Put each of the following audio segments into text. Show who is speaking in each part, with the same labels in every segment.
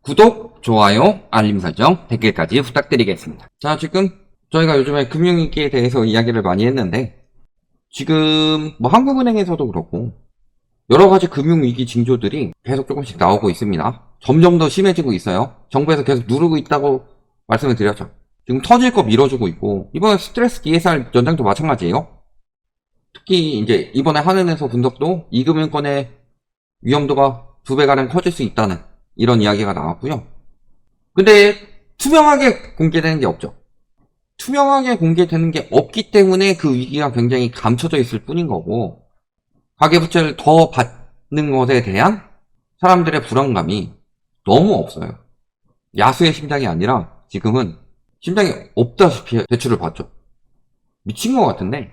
Speaker 1: 구독, 좋아요, 알림 설정, 댓글까지 부탁드리겠습니다. 자, 지금 저희가 요즘에 금융위기에 대해서 이야기를 많이 했는데, 지금 뭐 한국은행에서도 그렇고 여러 가지 금융위기 징조들이 계속 조금씩 나오고 있습니다. 점점 더 심해지고 있어요. 정부에서 계속 누르고 있다고 말씀을 드렸죠. 지금 터질 거 밀어주고 있고, 이번에 스트레스 DSR 연장도 마찬가지예요. 특히 이제 이번에 한은에서 분석도 이금융권의 위험도가 2배가량 커질 수 있다는 이런 이야기가 나왔고요. 근데 투명하게 공개되는 게 없죠. 투명하게 공개되는 게 없기 때문에 그 위기가 굉장히 감춰져 있을 뿐인 거고, 가계부채를 더 받는 것에 대한 사람들의 불안감이 너무 없어요. 야수의 심장이 아니라 지금은 심장이 없다시피 대출을 받죠. 미친 것 같은데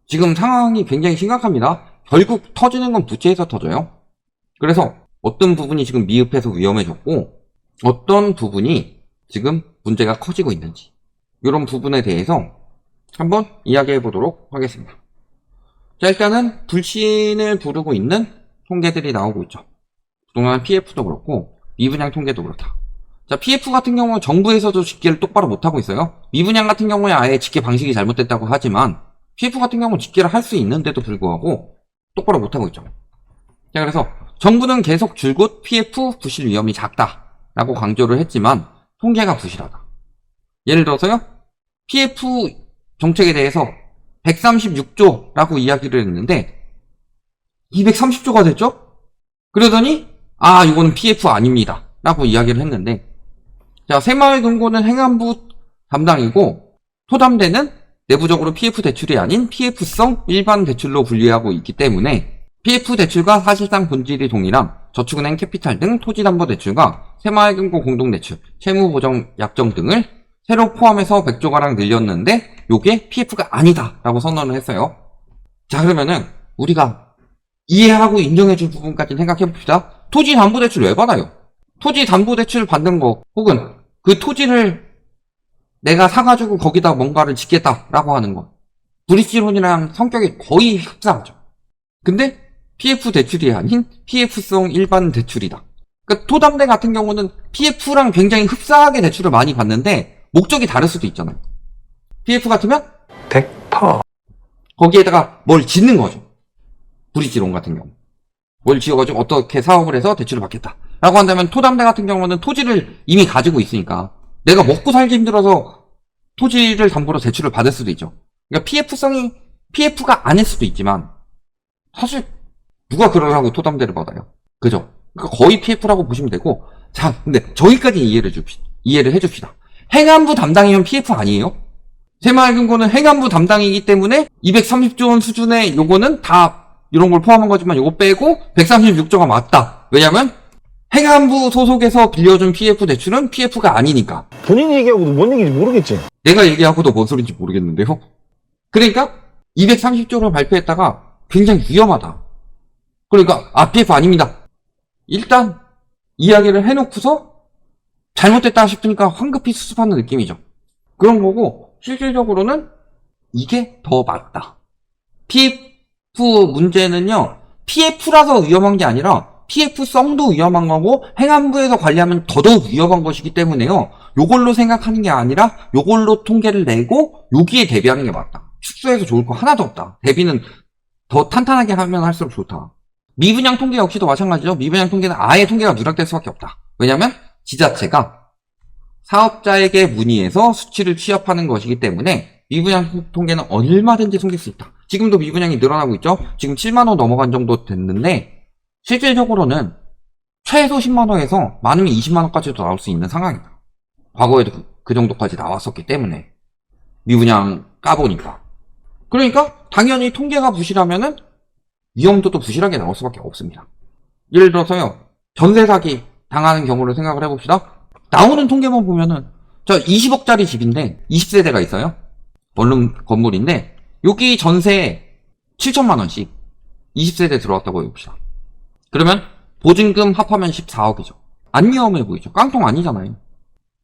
Speaker 1: 지금 상황이 굉장히 심각합니다. 결국 터지는 건 부채에서 터져요. 그래서 어떤 부분이 지금 미흡해서 위험해졌고 어떤 부분이 지금 문제가 커지고 있는지, 이런 부분에 대해서 한번 이야기해 보도록 하겠습니다. 자, 일단은 불신을 부르고 있는 통계들이 나오고 있죠. 그동안 PF도 그렇고 미분양 통계도 그렇다. 자, PF 같은 경우는 정부에서도 집계를 똑바로 못하고 있어요. 미분양 같은 경우에 아예 집계 방식이 잘못됐다고 하지만 PF 같은 경우는 집계를 할 수 있는데도 불구하고 똑바로 못하고 있죠. 자, 그래서 정부는 계속 줄곧 PF 부실 위험이 작다라고 강조를 했지만 통계가 부실하다. 예를 들어서요, PF 정책에 대해서 136조라고 이야기를 했는데 230조가 됐죠? 그러더니 이거는 PF 아닙니다 라고 이야기를 했는데, 자, 새마을금고는 행안부 담당이고 토담대는 내부적으로 PF 대출이 아닌 PF성 일반 대출로 분류하고 있기 때문에 PF 대출과 사실상 본질이 동일한 저축은행 캐피탈 등 토지담보대출과 새마을금고 공동대출, 채무보정 약정 등을 새로 포함해서 100조가량 늘렸는데 요게 PF가 아니다 라고 선언을 했어요. 자, 그러면은 우리가 이해하고 인정해줄 부분까지 생각해봅시다. 토지담보대출 왜 받아요? 토지담보대출 받는 거, 혹은 그 토지를 내가 사가지고 거기다 뭔가를 짓겠다라고 하는 거, 브릿지론이랑 성격이 거의 흡사하죠. 근데 PF 대출이 아닌 PF성 일반 대출이다. 그러니까 토담대 같은 경우는 PF랑 굉장히 흡사하게 대출을 많이 받는데 목적이 다를 수도 있잖아요. PF 같으면
Speaker 2: 100%
Speaker 1: 거기에다가 뭘 짓는 거죠. 브릿지론 같은 경우 뭘 지어가지고 어떻게 사업을 해서 대출을 받겠다 라고 한다면, 토담대 같은 경우는 토지를 이미 가지고 있으니까 내가 먹고 살기 힘들어서 토지를 담보로 대출을 받을 수도 있죠. 그러니까 PF성이 PF가 아닐 수도 있지만 사실 누가 그러라고 토담대를 받아요? 그죠? 그러니까 거의 PF라고 보시면 되고. 자, 근데 저기까지 이해를 해줍시다. 행안부 담당이면 PF 아니에요? 새마을금고는 행안부 담당이기 때문에 230조 원 수준의 요거는 다 이런 걸 포함한 거지만 요거 빼고 136조가 맞다. 왜냐면 행안부 소속에서 빌려준 PF 대출은 PF가 아니니까.
Speaker 2: 본인이 얘기하고도 뭔 얘기인지 모르겠지.
Speaker 1: 내가 얘기하고도 뭔 소린지 모르겠는데요. 그러니까 230조를 발표했다가 굉장히 위험하다. 그러니까 PF 아닙니다. 일단 이야기를 해놓고서 잘못됐다 싶으니까 황급히 수습하는 느낌이죠. 그런 거고, 실질적으로는 이게 더 맞다. PF 문제는요, PF라서 위험한 게 아니라 PF성도 위험한 거고 행안부에서 관리하면 더더욱 위험한 것이기 때문에요, 요걸로 생각하는 게 아니라 요걸로 통계를 내고 여기에 대비하는 게 맞다. 축소해서 좋을 거 하나도 없다. 대비는 더 탄탄하게 하면 할수록 좋다. 미분양 통계 역시도 마찬가지죠. 미분양 통계는 아예 통계가 누락될 수밖에 없다. 왜냐면 지자체가 사업자에게 문의해서 수치를 취합하는 것이기 때문에 미분양 통계는 얼마든지 숨길 수 있다. 지금도 미분양이 늘어나고 있죠. 지금 7만원 넘어간 정도 됐는데 실질적으로는 최소 10만원에서 많으면 20만원까지도 나올 수 있는 상황이다. 과거에도 그 정도까지 나왔었기 때문에 미분양 까보니까. 그러니까 당연히 통계가 부실하면은 위험도도 부실하게 나올 수밖에 없습니다. 예를 들어서요, 전세 사기 당하는 경우를 생각을 해봅시다. 나오는 통계만 보면은 20억짜리 집인데 20세대가 있어요. 원룸 건물인데 여기 전세 7천만원씩 20세대 들어왔다고 해봅시다. 그러면 보증금 합하면 14억이죠. 안 위험해 보이죠. 깡통 아니잖아요.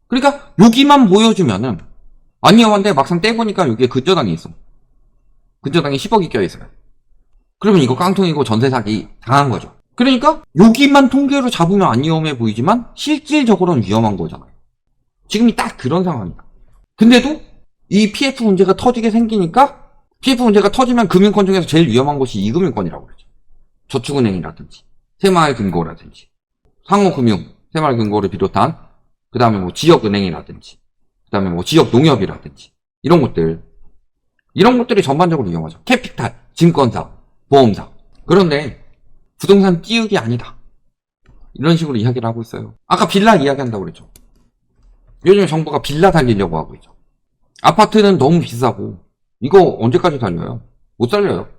Speaker 1: 그러니까 여기만 보여주면은 안 위험한데 막상 떼보니까 여기에 근저당이 있어. 근저당이 10억이 껴있어요. 그러면 이거 깡통이고 전세 사기 당한 거죠. 그러니까 여기만 통계로 잡으면 안 위험해 보이지만 실질적으로는 위험한 거잖아요. 지금이 딱 그런 상황이다. 근데도 이 PF 문제가 터지게 생기니까 PF 문제가 터지면 금융권 중에서 제일 위험한 곳이 이금융권이라고 그러죠. 저축은행이라든지 새마을금고라든지 상호금융, 새마을금고를 비롯한 그 다음에 뭐 지역은행이라든지 그 다음에 뭐 지역농협이라든지 이런 것들이 전반적으로 위험하죠. 캐피탈, 증권사, 보험사. 그런데 부동산 띄우기 아니다. 이런 식으로 이야기를 하고 있어요. 아까 빌라 이야기한다고 그랬죠. 요즘 정부가 빌라 살리려고 하고 있죠. 아파트는 너무 비싸고 이거 언제까지 살려요? 못 살려요.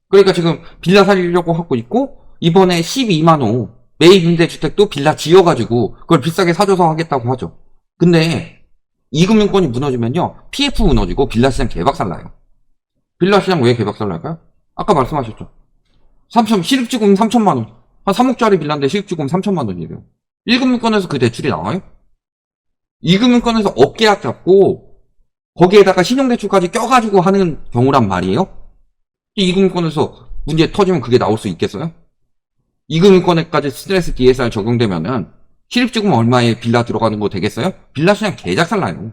Speaker 1: 그러니까 지금 빌라 살리려고 하고 있고 이번에 12만호 매입 임대주택도 빌라 지어가지고 그걸 비싸게 사줘서 하겠다고 하죠. 근데 이금융권이 무너지면요 PF 무너지고 빌라 시장 개박살나요. 빌라 시장 왜 개박살날까요? 아까 말씀하셨죠. 실입지금 3천만원 한 3억짜리 빌라인데 실입지금 3천만원이래요. 1금융권에서 그 대출이 나와요? 2금융권에서 업계약 잡고 거기에다가 신용대출까지 껴가지고 하는 경우란 말이에요. 2금융권에서 문제 터지면 그게 나올 수 있겠어요? 2금융권에까지 스트레스 DSR 적용되면은 실입지금 얼마에 빌라 들어가는 거 되겠어요? 빌라 시장 개작살나요.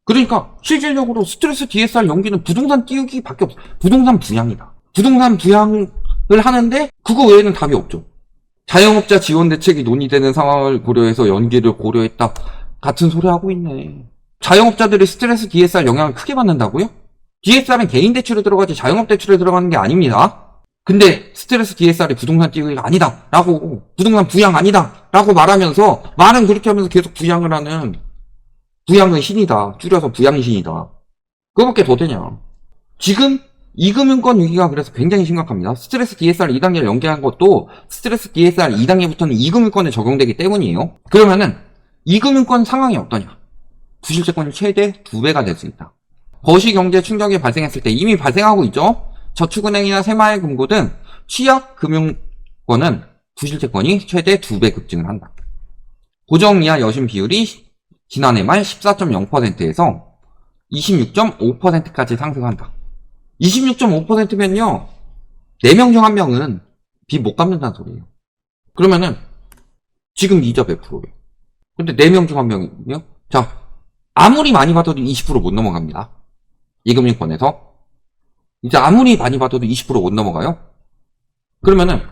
Speaker 1: 그러니까 실질적으로 스트레스 DSR 연기는 부동산 띄우기밖에 없어. 부동산 부양이다. 부동산 부양을 하는데 그거 외에는 답이 없죠. 자영업자 지원 대책이 논의되는 상황을 고려해서 연기를 고려했다. 같은 소리 하고 있네. 자영업자들이 스트레스 DSR 영향을 크게 받는다고요? DSR은 개인 대출에 들어가지 자영업 대출에 들어가는 게 아닙니다. 근데 스트레스 DSR이 부동산 띄우기가 아니다 라고, 부동산 부양 아니다 라고 말하면서, 말은 그렇게 하면서 계속 부양을 하는, 부양은 신이다. 줄여서 부양신이다. 그거밖에 더 되냐. 지금 이금융권 위기가 그래서 굉장히 심각합니다. 스트레스 DSR 2단계를 연기한 것도 스트레스 DSR 2단계부터는 이금융권에 적용되기 때문이에요. 그러면은 이금융권 상황이 어떠냐. 부실채권이 최대 2배가 될 수 있다. 거시경제 충격이 발생했을 때 이미 발생하고 있죠. 저축은행이나 새마을금고 등 취약금융권은 부실채권이 최대 2배 급증을 한다. 고정이하 여신 비율이 지난해 말 14.0%에서 26.5%까지 상승한다. 26.5%면요 4명 중 1명은 빚 못 갚는다는 소리예요. 그러면은 지금 이자 몇 프로예요? 근데 4명 중 1명이요? 자, 아무리 많이 받아도 20% 못 넘어갑니다. 이금융권에서 이제 아무리 많이 받아도 20% 못 넘어가요. 그러면은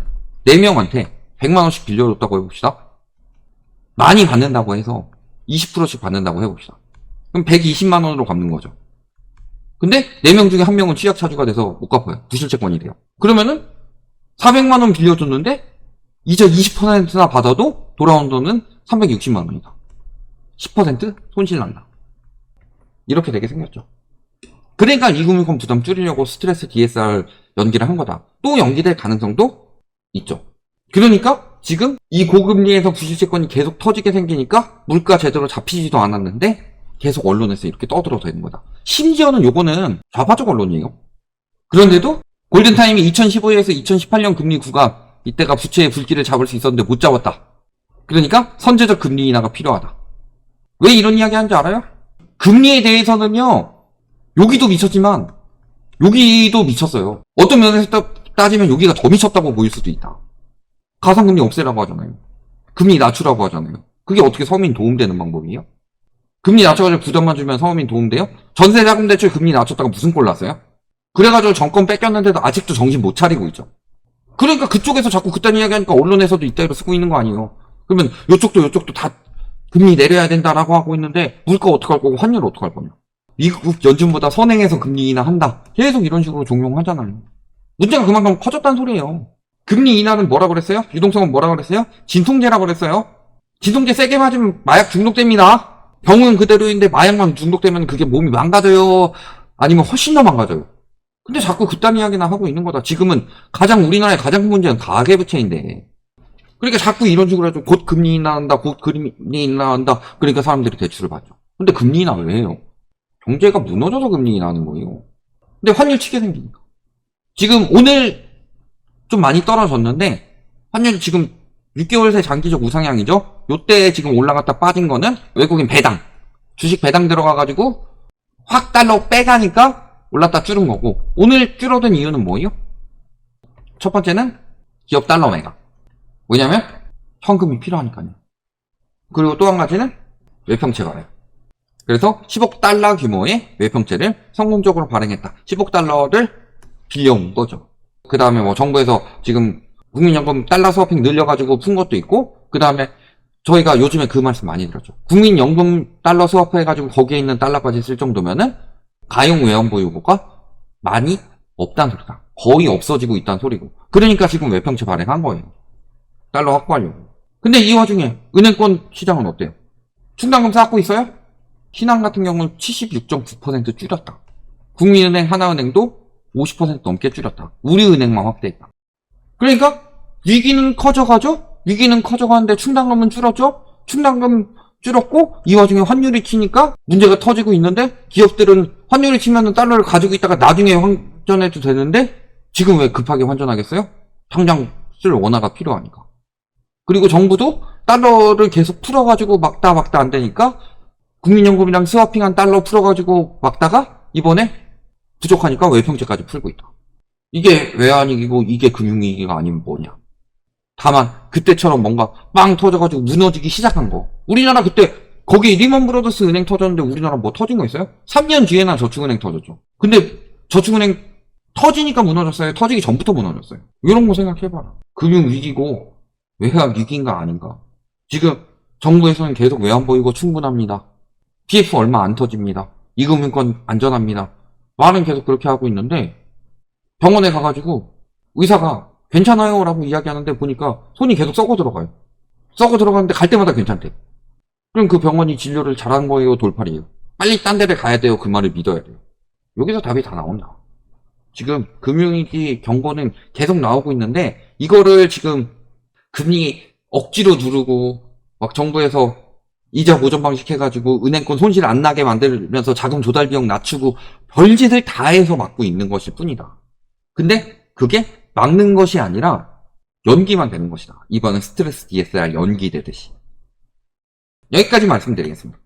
Speaker 1: 4명한테 100만원씩 빌려줬다고 해봅시다. 많이 받는다고 해서 20%씩 받는다고 해봅시다. 그럼 120만원으로 갚는 거죠. 근데 4명 중에 1명은 취약차주가 돼서 못 갚아요. 부실채권이 돼요. 그러면은 400만원 빌려줬는데 이자 20%나 받아도 돌아온 돈은 360만원이다. 10% 손실 난다. 이렇게 되게 생겼죠. 그러니까 이금융권 부담 줄이려고 스트레스 DSR 연기를 한 거다. 또 연기될 가능성도 있죠. 그러니까 지금 이 고금리에서 부실채권이 계속 터지게 생기니까 물가 제대로 잡히지도 않았는데 계속 언론에서 이렇게 떠들어대는 거다. 심지어는 요거는 좌파적 언론이에요. 그런데도 골든타임이 2015에서 2018년 금리 구간, 이때가 부채의 불길을 잡을 수 있었는데 못 잡았다. 그러니까 선제적 금리 인하가 필요하다. 왜 이런 이야기 하는지 알아요? 금리에 대해서는요 여기도 미쳤지만 여기도 미쳤어요. 어떤 면에서 따지면 여기가 더 미쳤다고 보일 수도 있다. 가상금리 없애라고 하잖아요. 금리 낮추라고 하잖아요. 그게 어떻게 서민 도움되는 방법이에요? 금리 낮춰가지고 부담만 주면 서민 도움돼요? 전세자금대출 금리 낮췄다가 무슨 꼴 났어요? 그래가지고 정권 뺏겼는데도 아직도 정신 못 차리고 있죠. 그러니까 그쪽에서 자꾸 그딴 이야기하니까 언론에서도 이따위로 쓰고 있는 거 아니에요. 그러면 요쪽도 다 금리 내려야 된다라고 하고 있는데 물가 어떡할 거고 환율 어떡할 거냐. 미국 연준보다 선행해서 금리 인하한다. 계속 이런 식으로 종용하잖아요. 문제가 그만큼 커졌다는 소리예요. 금리 인하는 뭐라 그랬어요? 유동성은 뭐라 그랬어요? 진통제라 그랬어요. 진통제 세게 맞으면 마약 중독됩니다. 병은 그대로인데 마약만 중독되면 그게 몸이 망가져요? 아니면 훨씬 더 망가져요? 근데 자꾸 그딴 이야기나 하고 있는 거다. 지금은 우리나라의 가장 큰 문제는 가계부채인데. 그러니까 자꾸 이런 식으로 해서 곧 금리 인하한다, 곧 금리 인하한다. 그러니까 사람들이 대출을 받죠. 근데 금리 인하 왜 해요? 경제가 무너져서 금리 인하하는 거예요. 근데 환율 치게 생기니까. 지금 오늘 좀 많이 떨어졌는데 환율이 지금 6개월 새 장기적 우상향이죠. 요때 지금 올라갔다 빠진 거는 외국인 배당, 주식 배당 들어가가지고 확 달러 빼가니까 올랐다 줄은 거고, 오늘 줄어든 이유는 뭐예요? 첫 번째는 기업 달러 매각. 왜냐면 현금이 필요하니까요. 그리고 또 한 가지는 외평채가요. 그래서 10억 달러 규모의 외평채를 성공적으로 발행했다. 10억 달러를 빌려온 거죠. 그 다음에 뭐 정부에서 지금 국민연금 달러 수업액 늘려가지고 푼 것도 있고, 그 다음에 저희가 요즘에 그 말씀 많이 들었죠. 국민연금 달러 수합해가지고 거기에 있는 달러까지 쓸 정도면은 가용 외환보유고가 많이 없다는 소리다. 거의 없어지고 있다는 소리고. 그러니까 지금 외평채 발행한 거예요. 달러 확보하려고. 근데 이 와중에 은행권 시장은 어때요? 충당금 쌓고 있어요? 신한 같은 경우는 76.9% 줄였다. 국민은행, 하나은행도 50% 넘게 줄였다. 우리은행만 확대했다. 그러니까 위기는 커져가죠? 위기는 커져가는데 충당금은 줄었죠? 충당금 줄었고 이 와중에 환율이 치니까 문제가 터지고 있는데, 기업들은 환율이 치면은 달러를 가지고 있다가 나중에 환전해도 되는데 지금 왜 급하게 환전하겠어요? 당장 쓸 원화가 필요하니까. 그리고 정부도 달러를 계속 풀어가지고 막다 안 되니까 국민연금이랑 스와핑한 달러 풀어가지고 막다가 이번에 부족하니까 외평채까지 풀고 있다. 이게 외환위기고 이게 금융위기가 아니면 뭐냐. 다만 그때처럼 뭔가 빵 터져가지고 무너지기 시작한 거. 우리나라 그때 거기 리먼브러더스 은행 터졌는데 우리나라 뭐 터진 거 있어요? 3년 뒤에나 저축은행 터졌죠. 근데 저축은행 터지니까 무너졌어요? 터지기 전부터 무너졌어요? 이런 거 생각해봐라. 금융위기고 외환위기인가 아닌가. 지금 정부에서는 계속 외환보유고 충분합니다. PF 얼마 안 터집니다. 이금융권 안전합니다. 말은 계속 그렇게 하고 있는데 병원에 가가지고 의사가 괜찮아요 라고 이야기하는데 보니까 손이 계속 썩어 들어가요. 썩어 들어가는데 갈 때마다 괜찮대. 그럼 그 병원이 진료를 잘한 거예요, 돌팔이에요? 빨리 딴 데를 가야 돼요, 그 말을 믿어야 돼요? 여기서 답이 다 나온다. 지금 금융위기 경고는 계속 나오고 있는데 이거를 지금 금리 억지로 누르고 막 정부에서 이자 보전 방식 해가지고 은행권 손실 안 나게 만들면서 자금 조달 비용 낮추고 별짓을 다 해서 막고 있는 것일 뿐이다. 근데 그게 막는 것이 아니라 연기만 되는 것이다. 이번엔 스트레스 DSR 연기되듯이. 여기까지 말씀드리겠습니다.